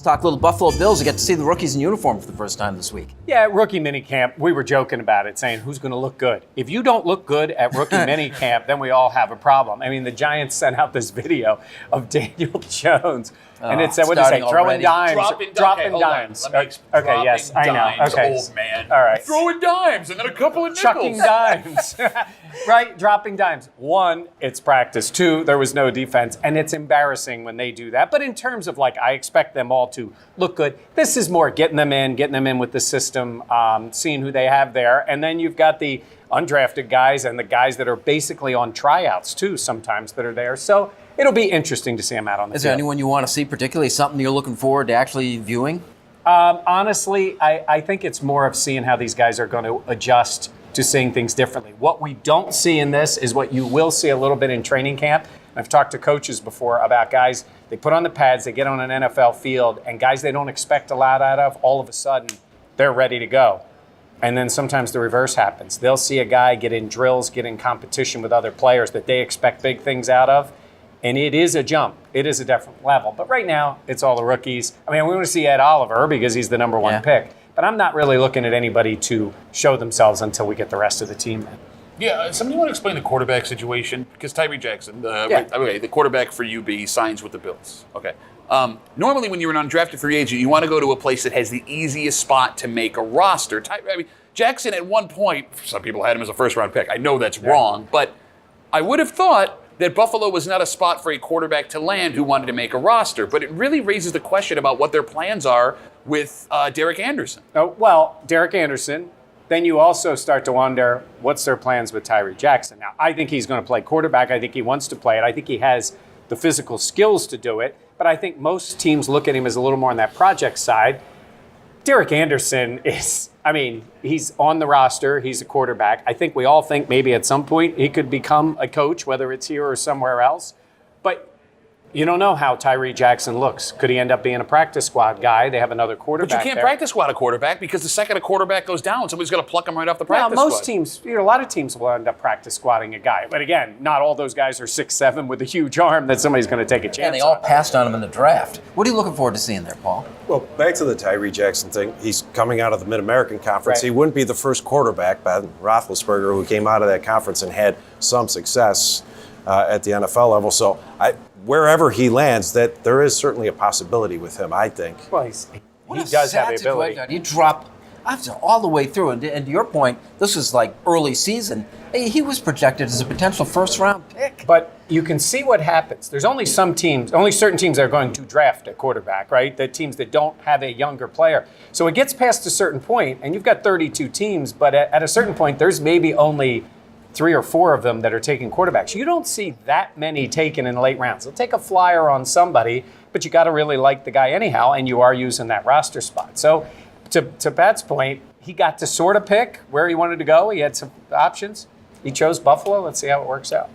Talk little Buffalo Bills. You get to see the rookies in uniform for the first time this week. Yeah, rookie minicamp, we were joking about it, saying who's going to look good. If you don't look good at rookie minicamp, then we all have a problem. I mean, the Giants sent out this video of Daniel Jones, and it said, what did it say? Throwing dimes. Dropping dimes. Okay, yes, I know. Okay. Old man. All right. Throwing dimes and then a couple of nickels. Chucking dimes. Right? Dropping dimes. One, it's practice. Two, there was no defense. And it's embarrassing when they do that. But in terms of, like, I expect them all to look good. This is more getting them in with the system, seeing who they have there. And then you've got the undrafted guys and the guys that are basically on tryouts, too, sometimes that are there. So it'll be interesting to see them out on the field. Is there anyone you want to see, particularly something you're looking forward to actually viewing? Honestly, I think it's more of seeing how these guys are going to adjust to seeing things differently. What we don't see in this is what you will see a little bit in training camp. I've talked to coaches before about guys, they put on the pads, they get on an NFL field, and guys they don't expect a lot out of, all of a sudden, they're ready to go. And then sometimes the reverse happens. They'll see a guy get in drills, get in competition with other players that they expect big things out of, and it is a jump. It is a different level. But right now, it's all the rookies. I mean, we want to see Ed Oliver because he's the number one pick. But I'm not really looking at anybody to show themselves until we get the rest of the team in. Yeah, somebody want to explain the quarterback situation? Because Tyree Jackson, the quarterback for UB, signs with the Bills. Okay. Normally, when you're an undrafted free agent, you want to go to a place that has the easiest spot to make a roster. Jackson, at one point, some people had him as a first-round pick. I know that's wrong, but I would have thought that Buffalo was not a spot for a quarterback to land who wanted to make a roster. But it really raises the question about what their plans are with Derek Anderson. Oh, well, Derek Anderson. Then you also start to wonder, what's their plans with Tyree Jackson? Now, I think he's going to play quarterback. I think he wants to play it. I think he has the physical skills to do it. But I think most teams look at him as a little more on that project side. Derek Anderson is, he's on the roster. He's a quarterback. I think we all think maybe at some point he could become a coach, whether it's here or somewhere else. But you don't know how Tyree Jackson looks. Could he end up being a practice squad guy? They have another quarterback. But you can't practice squad a quarterback because the second a quarterback goes down, somebody's going to pluck him right off the practice squad. Most teams, a lot of teams will end up practice squatting a guy. But again, not all those guys are 6'7" with a huge arm that somebody's going to take a chance on. And they all passed on him in the draft. What are you looking forward to seeing there, Paul? Well, back to the Tyree Jackson thing. He's coming out of the Mid-American Conference. Right. He wouldn't be the first quarterback, Ben Roethlisberger, who came out of that conference and had some success at the NFL level. So wherever he lands, that there is certainly a possibility with him, I think. Well, he does have the ability. You drop all the way through. And to your point, this was like early season. He was projected as a potential first-round pick. But you can see what happens. There's only certain teams that are going to draft a quarterback, right? The teams that don't have a younger player. So it gets past a certain point, and you've got 32 teams, but at a certain point, there's maybe only 3 or 4 of them that are taking quarterbacks. You don't see that many taken in the late rounds. They'll take a flyer on somebody, but you got to really like the guy anyhow, and you are using that roster spot. So to Pat's point, he got to sort of pick where he wanted to go. He had some options. He chose Buffalo. Let's see how it works out.